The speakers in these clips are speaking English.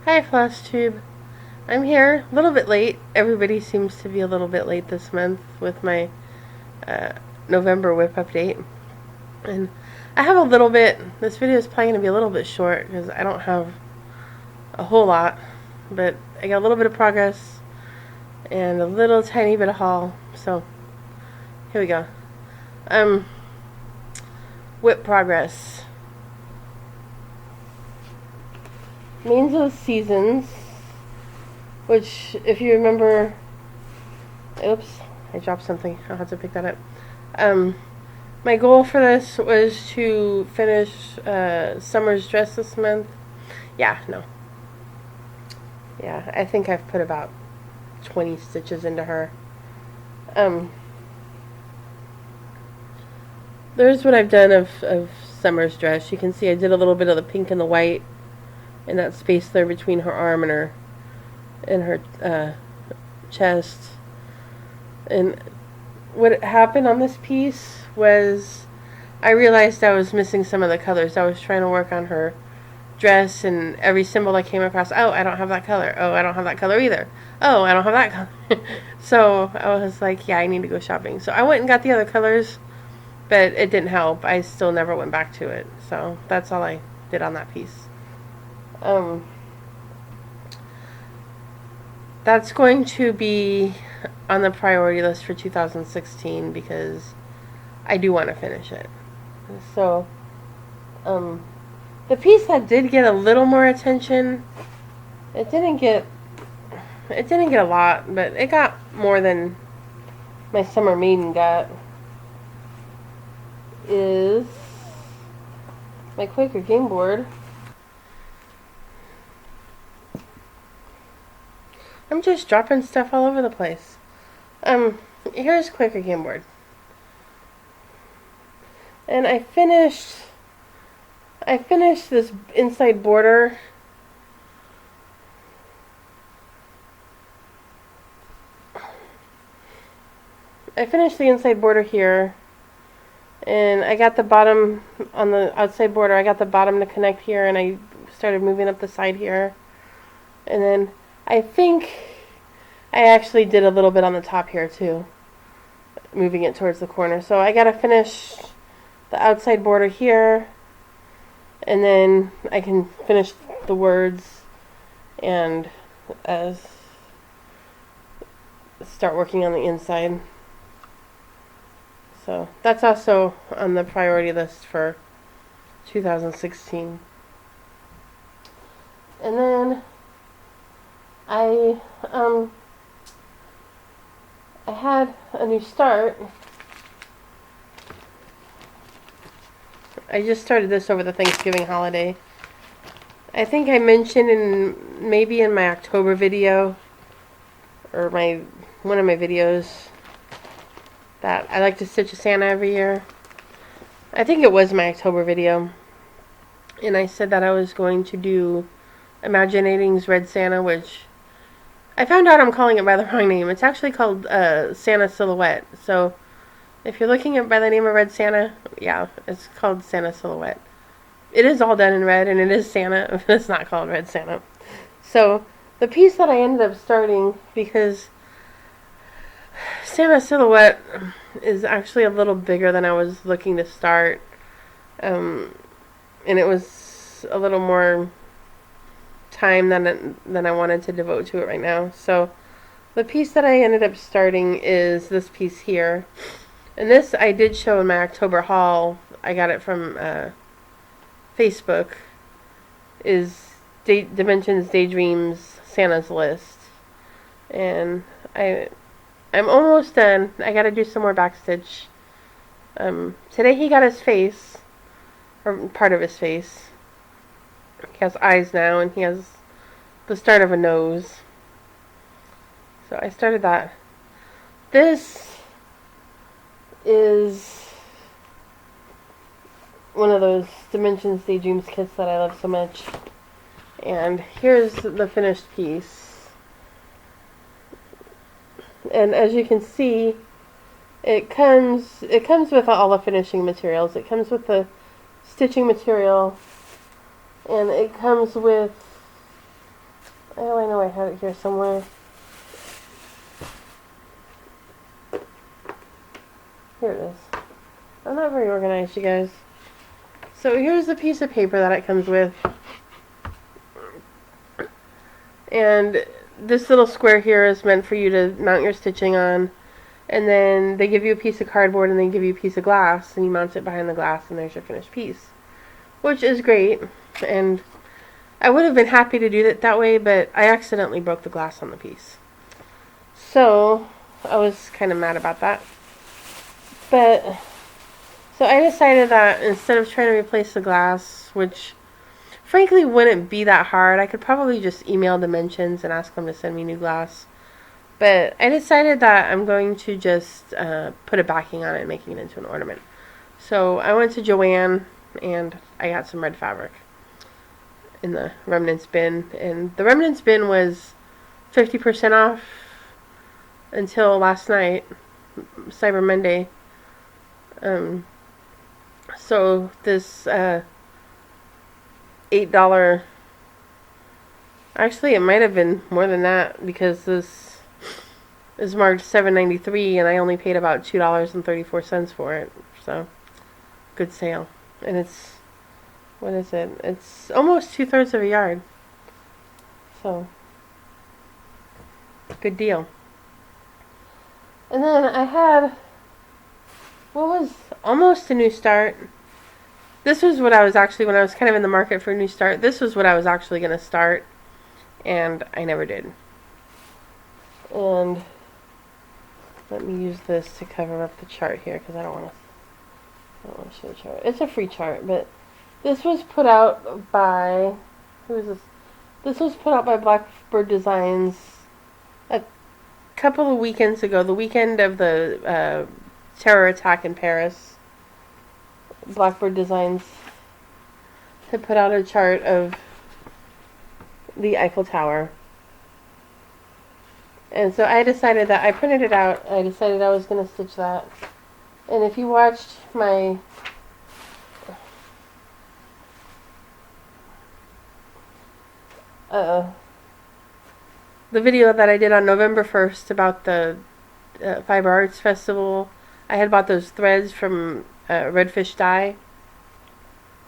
Hi, Floss Tube. I'm here, a little bit late. Everybody seems to be a little bit late this month with my uh, November WIP update. And I have a little bit, this video is probably going to be a little bit short because I don't have a whole lot. But I got a little bit of progress and a little tiny bit of haul. So, here we go. WIP progress. Means of Seasons, which, if you remember, oops, I dropped something. I'll have to pick that up. My goal for this was to finish Summer's dress this month. Yeah, I think I've put about 20 stitches into her. There's what I've done of Summer's dress. You can see I did a little bit of the pink and the white in that space there between her arm and her chest. And what happened on this piece was I realized I was missing some of the colors. I was trying to work on her dress, and every symbol I came across, oh, I don't have that color. Oh, I don't have that color either. Oh, I don't have that color. So I was like, yeah, I need to go shopping. So I went and got the other colors, but it didn't help. I still never went back to it. So that's all I did on that piece. That's going to be on the priority list for 2016 because I do want to finish it. So, the piece that did get a little more attention, it didn't get a lot, but it got more than my Summer Maiden got, is my Quaker game board. I'm just dropping stuff all over the place. Here's Quaker game board. And I finished this inside border. I finished the inside border here, and I got the bottom on the outside border. I got the bottom to connect here, and I started moving up the side here. And then I think I actually did a little bit on the top here too, moving it towards the corner. So I gotta finish the outside border here, and then I can finish the words and start working on the inside. So that's also on the priority list for 2016. And then I had a new start. I just started this over the Thanksgiving holiday. I think I mentioned maybe in my October video or one of my videos that I like to stitch a Santa every year. I think it was my October video, and I said that I was going to do Imaginating's Red Santa, which I found out I'm calling it by the wrong name. It's actually called Santa Silhouette. So if you're looking at by the name of Red Santa, yeah, it's called Santa Silhouette. It is all done in red, and it is Santa. It's not called Red Santa. So the piece that I ended up starting, because Santa Silhouette is actually a little bigger than I was looking to start, and it was a little more time than I wanted to devote to it right now. So the piece that I ended up starting is this piece here, and this I did show in my October haul. I got it from Facebook. Is Dimensions Daydreams Santa's List, and I'm almost done. I gotta do some more backstitch. Today he got his face, or part of his face. He has eyes now, and he has the start of a nose. So I started that. This is one of those Dimensions Daydreams kits that I love so much. And here's the finished piece. And as you can see, it comes with all the finishing materials. It comes with the stitching material, and it comes with Oh, I know I had it here somewhere. Here it is. I'm not very organized, you guys. So here's the piece of paper that it comes with. And this little square here is meant for you to mount your stitching on. And then they give you a piece of cardboard and they give you a piece of glass. And you mount it behind the glass and there's your finished piece. Which is great. And I would have been happy to do it that way, but I accidentally broke the glass on the piece. So I was kind of mad about that. But so I decided that instead of trying to replace the glass, which frankly wouldn't be that hard, I could probably just email Dimensions and ask them to send me new glass. But I decided that I'm going to just put a backing on it and making it into an ornament. So I went to Joann and I got some red fabric in the remnants bin. And the remnants bin was 50% off until last night, Cyber Monday. So this $8, actually it might have been more than that because this is marked $7.93 and I only paid about $2.34 for it. So good sale. And it's, what is it? It's almost 2/3 of a yard. So good deal. And then I had what was almost a new start. This was what I was actually, when I was kind of in the market for a new start, this was what I was actually going to start, and I never did. And let me use this to cover up the chart here, because I don't want to show the chart. It's a free chart, but this was put out by, who is this? This was put out by Blackbird Designs a couple of weekends ago, the weekend of the terror attack in Paris. Blackbird Designs had put out a chart of the Eiffel Tower. And so I decided that I printed it out. I decided I was going to stitch that. And if you watched my the video that I did on November 1st about the Fiber Arts Festival, I had bought those threads from Redfish Dye.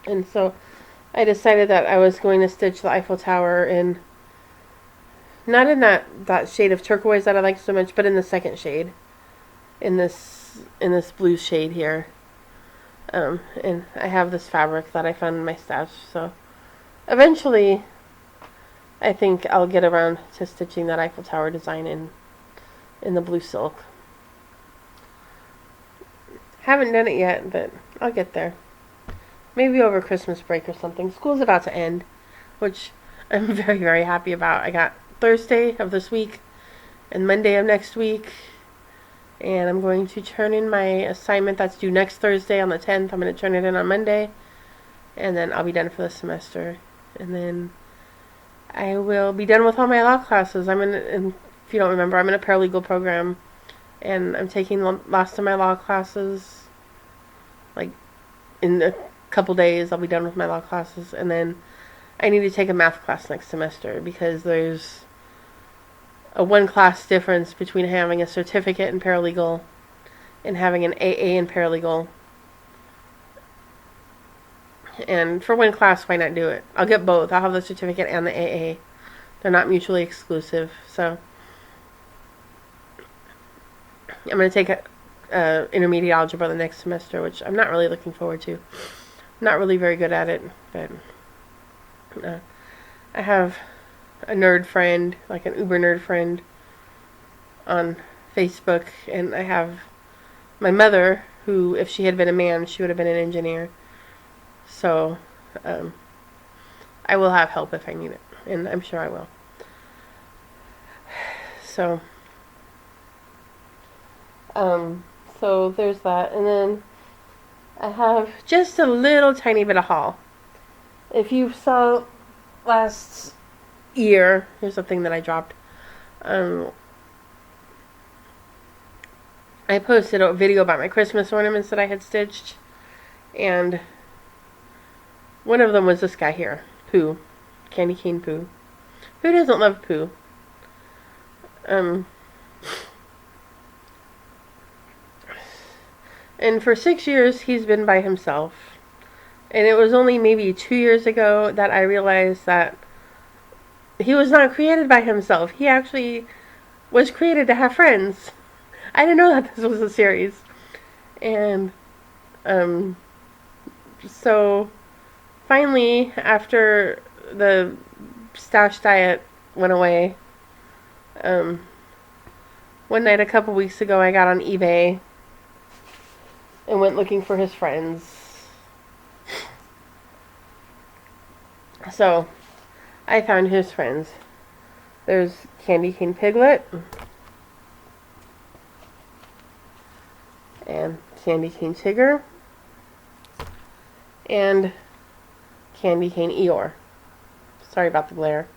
And so I decided that I was going to stitch the Eiffel Tower in, not in that shade of turquoise that I like so much, but in the second shade, in this blue shade here. And I have this fabric that I found in my stash, so eventually I think I'll get around to stitching that Eiffel Tower design in the blue silk. Haven't done it yet, but I'll get there. Maybe over Christmas break or something. School's about to end, which I'm very, very happy about. I got Thursday of this week and Monday of next week, and I'm going to turn in my assignment that's due next Thursday on the 10th. I'm going to turn it in on Monday, and then I'll be done for the semester. And then I will be done with all my law classes. If you don't remember, I'm in a paralegal program, and I'm taking the last of my law classes, like, in a couple days. I'll be done with my law classes, and then I need to take a math class next semester because there's a one class difference between having a certificate in paralegal and having an AA in paralegal. And for one class, why not do it? I'll get both. I'll have the certificate and the AA. They're not mutually exclusive. So I'm going to take intermediate algebra the next semester, which I'm not really looking forward to. I'm not really very good at it, but I have a nerd friend, like an uber nerd friend on Facebook, and I have my mother, who, if she had been a man, she would have been an engineer. So I will have help if I need it, and I'm sure I will. So so there's that, and then I have just a little tiny bit of haul. If you saw last year, here's the thing that I dropped. I posted a video about my Christmas ornaments that I had stitched, and one of them was this guy here, Pooh, Candy Cane Pooh, Who doesn't love Pooh? Um, and for 6 years, he's been by himself. And it was only maybe 2 years ago that I realized that he was not created by himself. He actually was created to have friends. I didn't know that this was a series. And um, so finally, after the stash diet went away, um, one night a couple weeks ago, I got on eBay and went looking for his friends. So I found his friends. There's Candy Cane Piglet and Candy Cane Tigger and Candy Cane Eeyore. Sorry about the glare.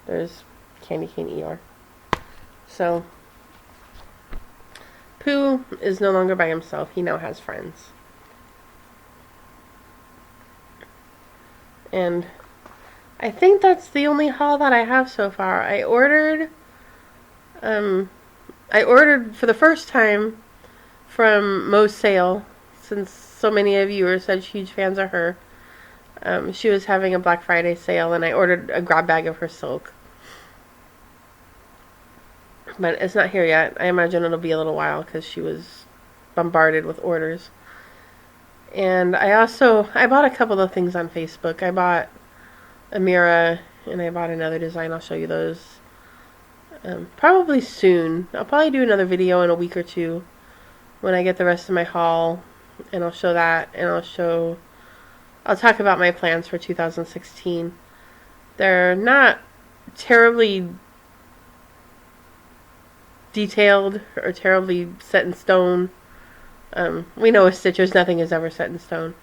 There's Candy Cane Eeyore. So Pooh is no longer by himself. He now has friends. And I think that's the only haul that I have so far. I ordered for the first time from Mo's Sale, since so many of you are such huge fans of her. She was having a Black Friday sale, and I ordered a grab bag of her silk. But it's not here yet. I imagine it'll be a little while because she was bombarded with orders. And I bought a couple of things on Facebook. I bought a mirror, and I bought another design. I'll show you those probably soon. I'll probably do another video in a week or two when I get the rest of my haul, and I'll show that, and I'll talk about my plans for 2016. They're not terribly detailed or terribly set in stone. We know with stitchers nothing is ever set in stone,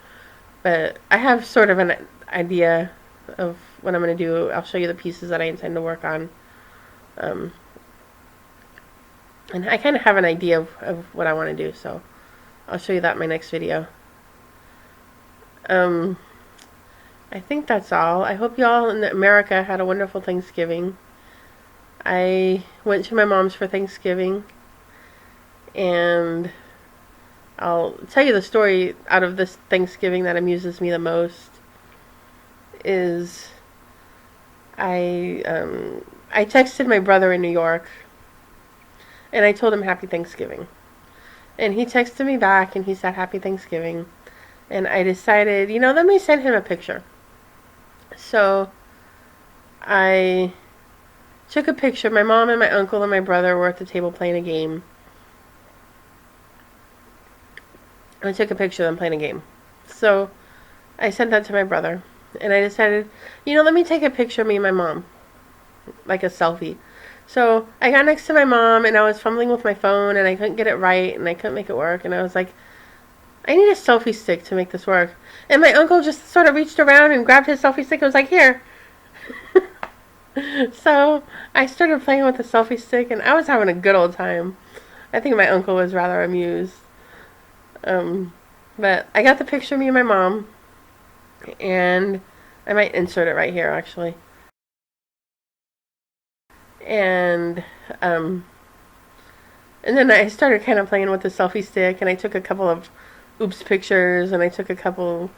but I have sort of an idea of what I'm going to do. I'll show you the pieces that I intend to work on, and I kind of have an idea of what I want to do, so I'll show you that in my next video. I think that's all. I hope y'all in America had a wonderful Thanksgiving. I went to my mom's for Thanksgiving, and I'll tell you the story out of this Thanksgiving that amuses me the most is I texted my brother in New York, and I told him Happy Thanksgiving. And he texted me back, and he said Happy Thanksgiving. And I decided, let me send him a picture. So I took a picture. My mom and my uncle and my brother were at the table playing a game. I took a picture of them playing a game. So I sent that to my brother. And I decided, let me take a picture of me and my mom. Like a selfie. So I got next to my mom, and I was fumbling with my phone, and I couldn't get it right, and I couldn't make it work. And I was like, I need a selfie stick to make this work. And my uncle just sort of reached around and grabbed his selfie stick and was like, here. So I started playing with the selfie stick, and I was having a good old time. I think my uncle was rather amused. But I got the picture of me and my mom, and I might insert it right here, actually. And then I started kind of playing with the selfie stick, and I took a couple of oops pictures, and I took a couple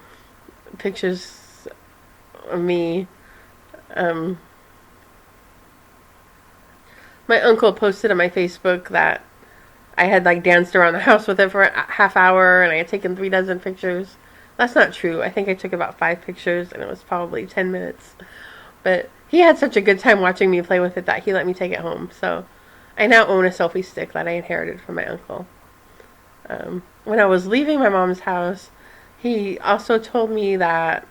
pictures of me. My uncle posted on my Facebook that I had danced around the house with it for a half hour, and I had taken 36 pictures. That's not true. I think I took about 5 pictures, and it was probably 10 minutes. But he had such a good time watching me play with it that he let me take it home. So I now own a selfie stick that I inherited from my uncle. When I was leaving my mom's house, he also told me that,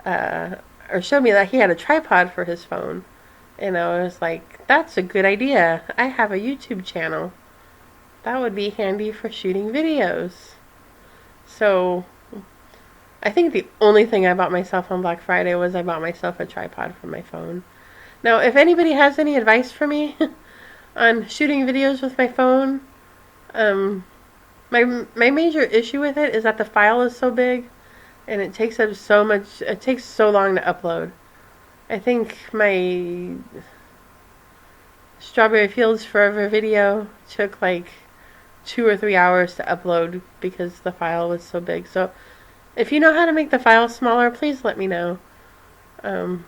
or showed me that he had a tripod for his phone. And I was like, that's a good idea. I have a YouTube channel. That would be handy for shooting videos. So I think the only thing I bought myself on Black Friday was I bought myself a tripod for my phone. Now, if anybody has any advice for me on shooting videos with my phone, my major issue with it is that the file is so big, and it takes up so much. It takes so long to upload. I think my Strawberry Fields Forever video took like 2 or 3 hours to upload because the file was so big. So if you know how to make the file smaller, please let me know. Um,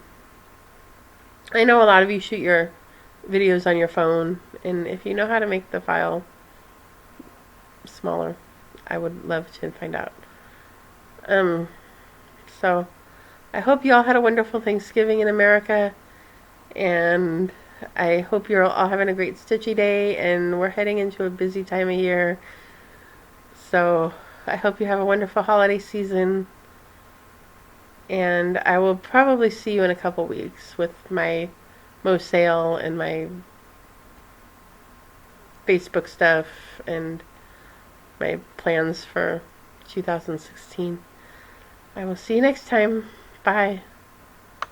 I know a lot of you shoot your videos on your phone, and if you know how to make the file smaller, I would love to find out. So I hope you all had a wonderful Thanksgiving in America, and I hope you're all having a great stitchy day, and we're heading into a busy time of year. So I hope you have a wonderful holiday season, and I will probably see you in a couple weeks with my Mo sale and my Facebook stuff and my plans for 2016. I will see you next time. Bye.